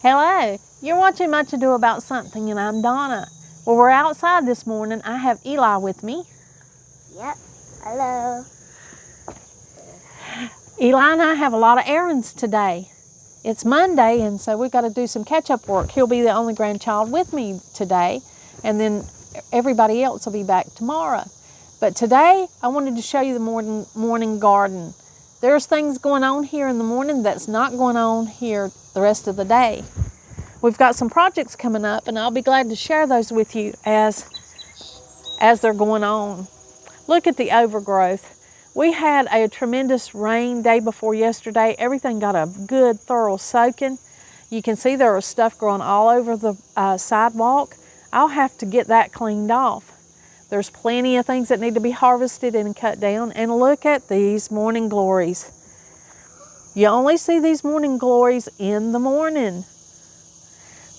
Hello, you're watching Much Ado About Something, and I'm Donna. Well, we're outside this morning. I have Eli with me. Yep. Hello. Eli and I have a lot of errands today. It's Monday, and so we've got to do some catch-up work. He'll be the only grandchild with me today, and then everybody else will be back tomorrow. But today, I wanted to show you the morning garden. There's things going on here in the morning that's not going on here the rest of the day. We've got some projects coming up, and I'll be glad to share those with you as they're going on. Look at the overgrowth. We had a tremendous rain day before yesterday. Everything got a good, thorough soaking. You can see there was stuff growing all over the sidewalk. I'll have to get that cleaned off. There's plenty of things that need to be harvested and cut down. And look at these morning glories. You only see these morning glories in the morning.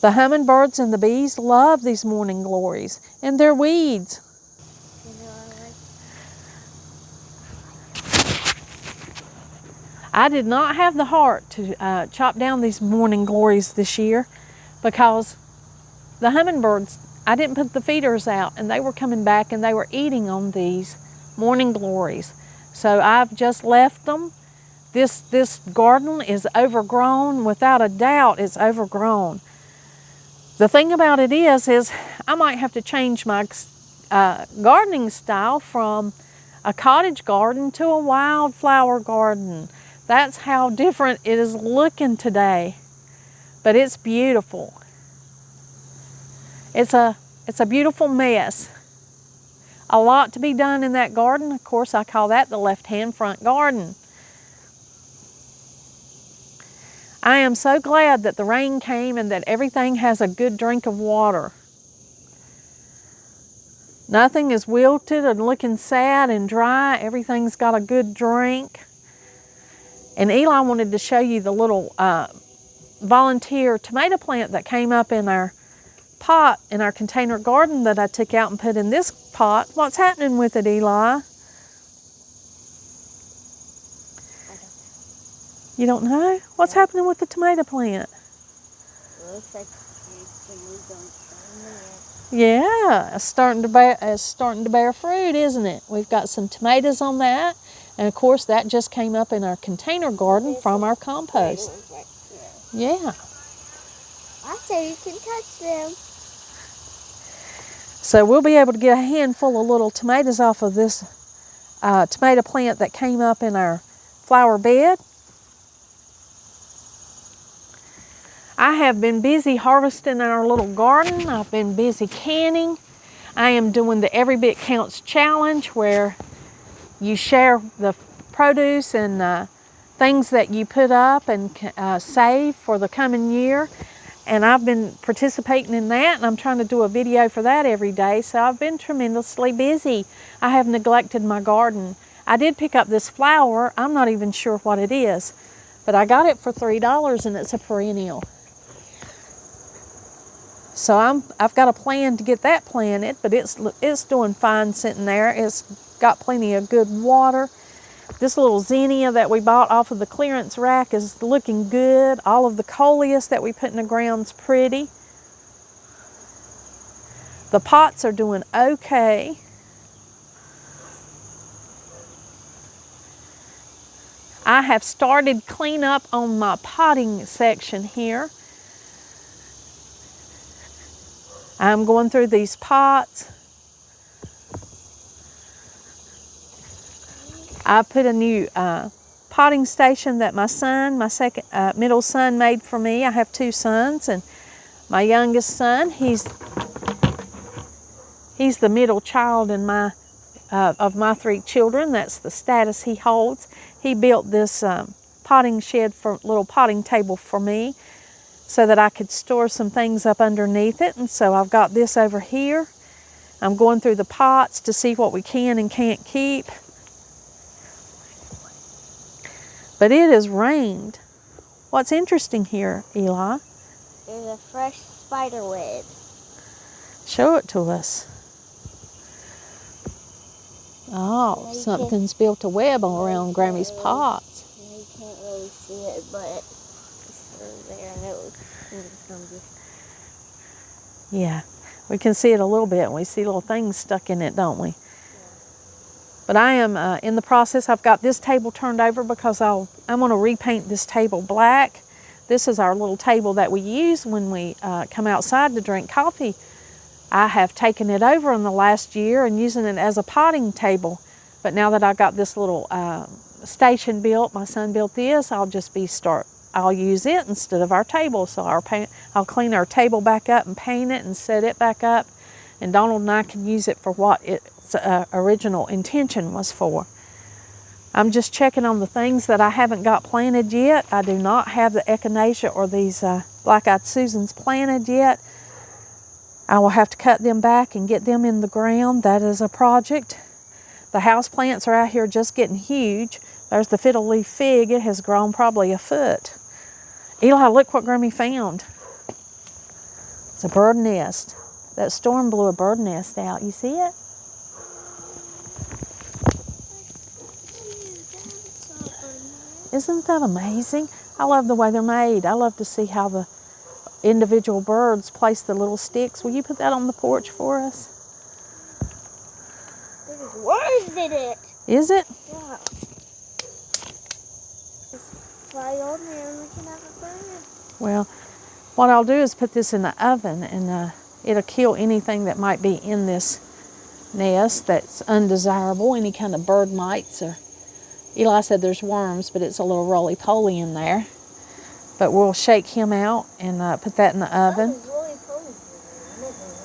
The hummingbirds and the bees love these morning glories, and they're weeds. I did not have the heart to chop down these morning glories this year because the hummingbirds, I didn't put the feeders out, and they were coming back and they were eating on these morning glories. So I've just left them. This garden is overgrown. Without a doubt, it's overgrown. The thing about it is I might have to change my gardening style from a cottage garden to a wildflower garden. That's how different it is looking today. But it's beautiful. It's a beautiful mess. A lot to be done in that garden. Of course, I call that the left-hand front garden. I am so glad that the rain came and that everything has a good drink of water. Nothing is wilted and looking sad and dry. Everything's got a good drink. And Eli wanted to show you the little volunteer tomato plant that came up in our pot, in our container garden that I took out and put in this pot. What's happening with it, Eli? You don't know? What's happening with the tomato plant? Looks like Yeah, it's starting to bear fruit, isn't it? We've got some tomatoes on that, and of course that just came up in our container garden from our compost. Yeah. I say you can touch them. So we'll be able to get a handful of little tomatoes off of this tomato plant that came up in our flower bed. I have been busy harvesting in our little garden. I've been busy canning. I am doing the Every Bit Counts challenge where you share the produce and things that you put up and save for the coming year. And I've been participating in that, and I'm trying to do a video for that every day. So I've been tremendously busy. I have neglected my garden. I did pick up this flower. I'm not even sure what it is, but I got it for $3 and it's a perennial. So I've got a plan to get that planted, but it's doing fine sitting there. It's got plenty of good water. This little zinnia that we bought off of the clearance rack is looking good. All of the coleus that we put in the ground's pretty. The pots are doing okay. I have started cleanup on my potting section here. I'm going through these pots. I put a new potting station that my second middle son made for me. I have two sons, and my youngest son, he's the middle child in of my three children. That's the status he holds. He built this potting shed little potting table for me, so that I could store some things up underneath it. And so I've got this over here. I'm going through the pots to see what we can and can't keep. But it has rained. What's interesting here, Eli? There's a fresh spider web. Show it to us. Oh, something's built a web around Grammy's pots. You can't really see it, but it's there and it was Yeah, we can see it a little bit, and we see little things stuck in it, don't we? But I am in the process. I've got this table turned over because I'm going to repaint this table black. This is our little table that we use when we come outside to drink coffee. I have taken it over in the last year and using it as a potting table. But now that I got this little station built, my son built this, I'll use it instead of our table. So I'll clean our table back up and paint it and set it back up. And Donald and I can use it for what its original intention was for. I'm just checking on the things that I haven't got planted yet. I do not have the echinacea or these black-eyed Susans planted yet. I will have to cut them back and get them in the ground. That is a project. The house plants are out here just getting huge. There's the fiddle leaf fig. It has grown probably a foot. Eli, look what Grammy found. It's a bird nest. That storm blew a bird nest out. You see it? Isn't that amazing? I love the way they're made. I love to see how the individual birds place the little sticks. Will you put that on the porch for us? There's worms in it. Is it? Yeah. Just fly on there and we can have a burn. Well, what I'll do is put this in the oven and it'll kill anything that might be in this nest that's undesirable, any kind of bird mites. Or Eli said there's worms, but it's a little roly-poly in there. But we'll shake him out and put that in the oven.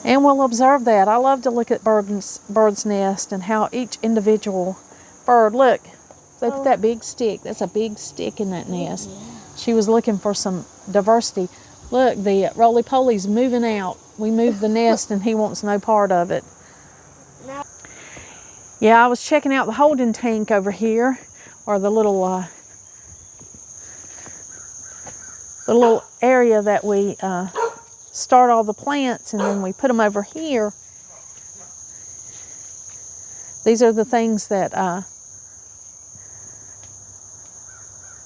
And we'll observe that. I love to look at bird's nest and how each individual bird, look, they put that big stick. That's a big stick in that nest. She was looking for some diversity. Look, the roly-poly's moving out. We moved the nest and he wants no part of it. Yeah, I was checking out the holding tank over here, or the little area that we start all the plants, and then we put them over here. These are the things that,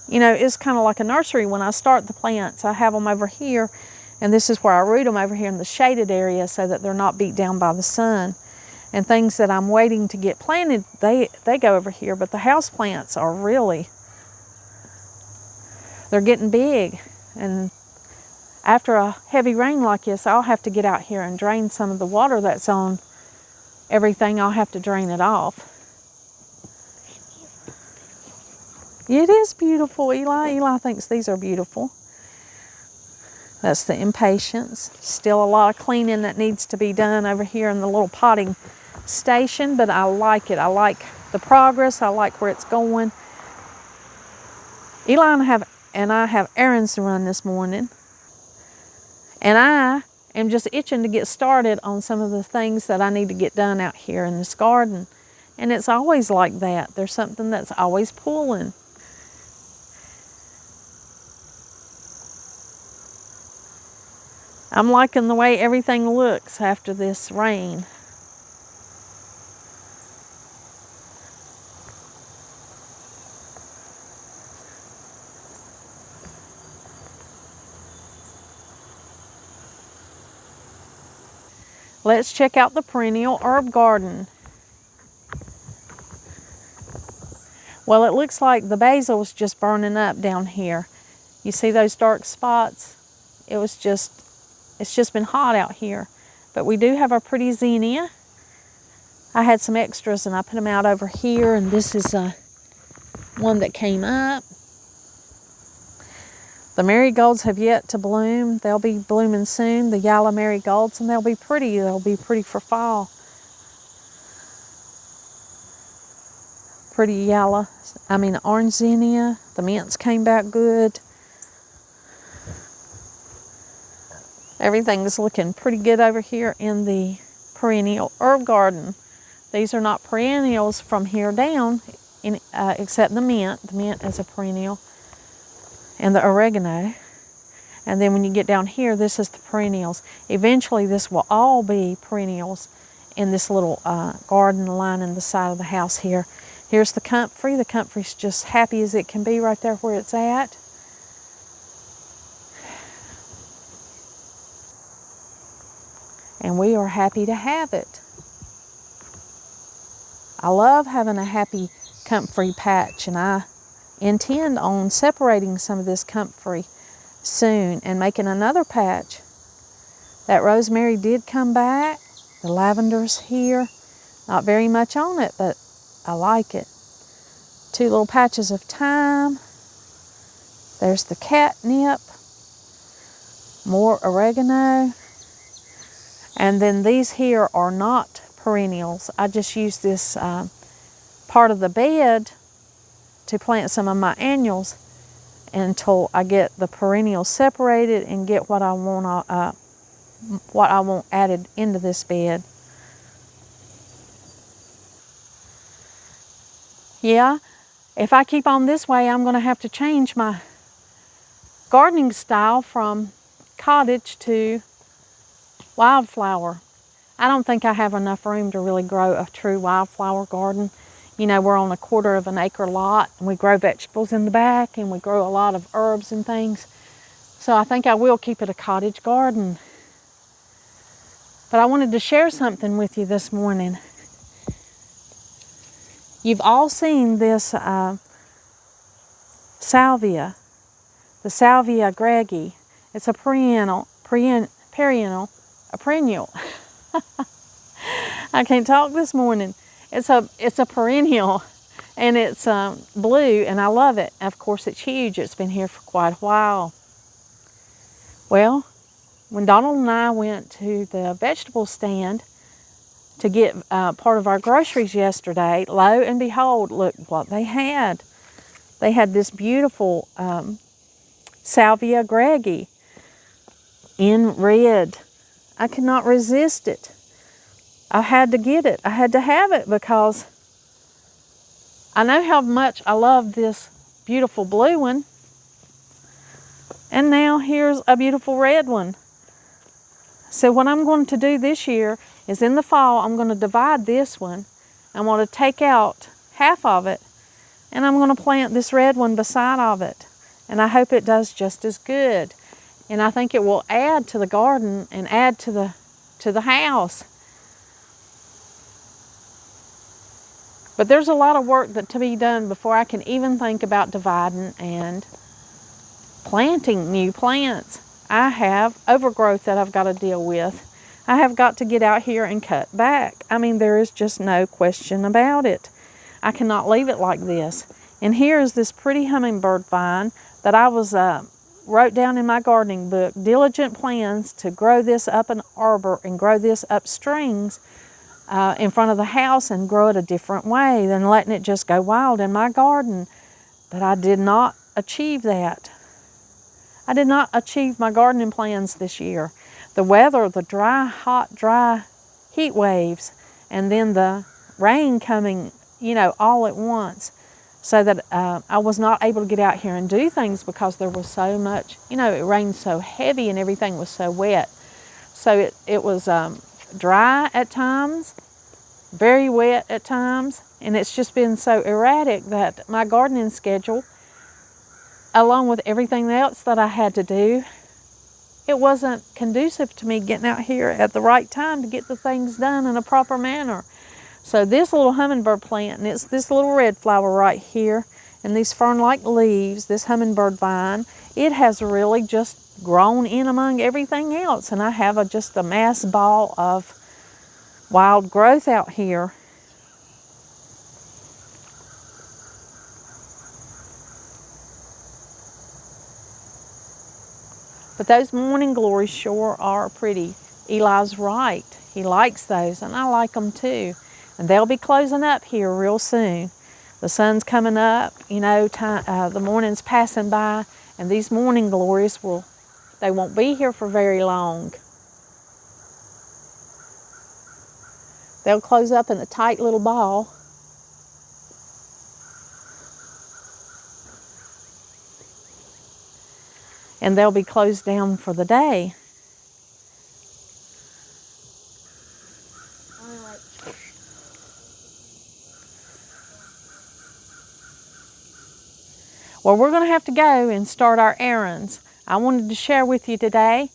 it's kind of like a nursery. When I start the plants, I have them over here, and this is where I root them, over here in the shaded area so that they're not beat down by the sun. And things that I'm waiting to get planted, they go over here. But the house plants are they're getting big. And after a heavy rain like this, I'll have to get out here and drain some of the water that's on everything. I'll have to drain it off. It is beautiful, Eli. Eli thinks these are beautiful. That's the impatiens. Still a lot of cleaning that needs to be done over here in the little potting station, but I like it. I like the progress. I like where it's going. Eli and I have errands to run this morning, and I am just itching to get started on some of the things that I need to get done out here in this garden. And it's always like that. There's something that's always pulling. I'm liking the way everything looks after this rain. Let's check out the perennial herb garden. Well, it looks like the basil's just burning up down here. You see those dark spots? It's just been hot out here. But we do have our pretty zinnia. I had some extras and I put them out over here, and this is one that came up. The marigolds have yet to bloom. They'll be blooming soon, the yellow marigolds, and they'll be pretty. They'll be pretty for fall. Pretty yellow. Orange zinnia. The mints came back good. Everything's looking pretty good over here in the perennial herb garden. These are not perennials from here down, except the mint. The mint is a perennial. And the oregano. And then when you get down here, this is the perennials. Eventually, this will all be perennials in this little garden lining the side of the house here. Here's the comfrey. The comfrey's just happy as it can be right there where it's at. and we are happy to have it. I love having a happy comfrey patch, and I intend on separating some of this comfrey soon and making another patch. That rosemary did come back. The lavender's here. Not very much on it, but I like it. 2 little patches of thyme. There's the catnip. More oregano. And then these here are not perennials. I just use this part of the bed to plant some of my annuals until I get the perennials separated and get what I want added into this bed. Yeah, if I keep on this way, I'm going to have to change my gardening style from cottage to wildflower. I don't think I have enough room to really grow a true wildflower garden. You know, we're on a 1/4 of an acre lot, and we grow vegetables in the back, and we grow a lot of herbs and things. So I think I will keep it a cottage garden. But I wanted to share something with you this morning. You've all seen this salvia, the Salvia greggi. It's a perennial. I can't talk this morning. It's a perennial, and it's blue, and I love it. Of course, it's huge. It's been here for quite a while. Well, when Donald and I went to the vegetable stand to get part of our groceries yesterday, lo and behold, look what they had. They had this beautiful Salvia greggi in red. I could not resist it. I had to get it. I had to have it because I know how much I love this beautiful blue one. And now here's a beautiful red one. So what I'm going to do this year is in the fall, I'm going to divide this one. I'm going to take out half of it, and I'm going to plant this red one beside of it. And I hope it does just as good. And I think it will add to the garden and add to the house. But there's a lot of work to be done before I can even think about dividing and planting new plants. I have overgrowth that I've got to deal with. I have got to get out here and cut back. I mean, there is just no question about it. I cannot leave it like this. And here is this pretty hummingbird vine that I wrote down in my gardening book, diligent plans to grow this up an arbor and grow this up strings in front of the house and grow it a different way than letting it just go wild in my garden. But I did not achieve that. I did not achieve my gardening plans this year. The weather, the hot, dry heat waves, and then the rain coming, all at once, so that I was not able to get out here and do things because there was so much, it rained so heavy and everything was so wet. So it was dry at times, very wet at times, and it's just been so erratic that my gardening schedule, along with everything else that I had to do, it wasn't conducive to me getting out here at the right time to get the things done in a proper manner. So this little hummingbird plant, and it's this little red flower right here, and these fern-like leaves, this hummingbird vine, it has really just grown in among everything else, and I have just a mass ball of wild growth out here. But those morning glories sure are pretty. Eli's right. He likes those, and I like them too. And they'll be closing up here real soon. The sun's coming up, the morning's passing by, and these morning glories they won't be here for very long. They'll close up in a tight little ball. And they'll be closed down for the day. Well, we're going to have to go and start our errands. I wanted to share with you today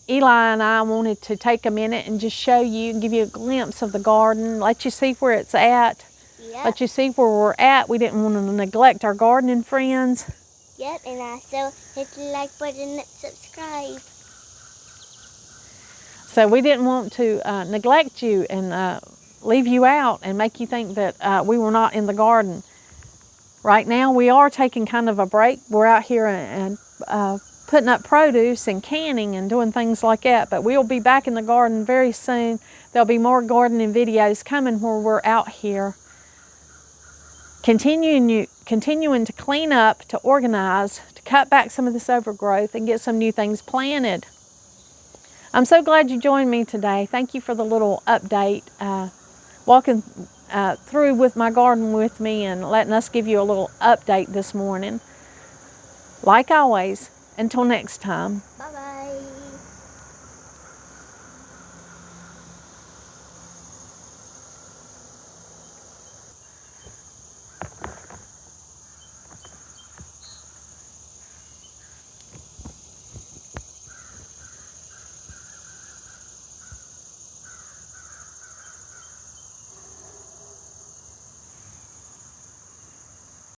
Eli and I wanted to take a minute and just show you and give you a glimpse of the garden, let you see where it's at, Yep. let you see where we're at. We didn't want to neglect our gardening friends. Yep, and also hit the like button and subscribe. So we didn't want to neglect you and leave you out and make you think that we were not in the garden. Right now we are taking kind of a break. We're out here and putting up produce and canning and doing things like that, but we'll be back in the garden very soon. There'll be more gardening videos coming where we're out here continuing to clean up, to organize, to cut back some of this overgrowth and get some new things planted. I'm so glad you joined me today. Thank you for the little update, walking through with my garden with me and letting us give you a little update this morning. Like always, until next time. Bye-bye.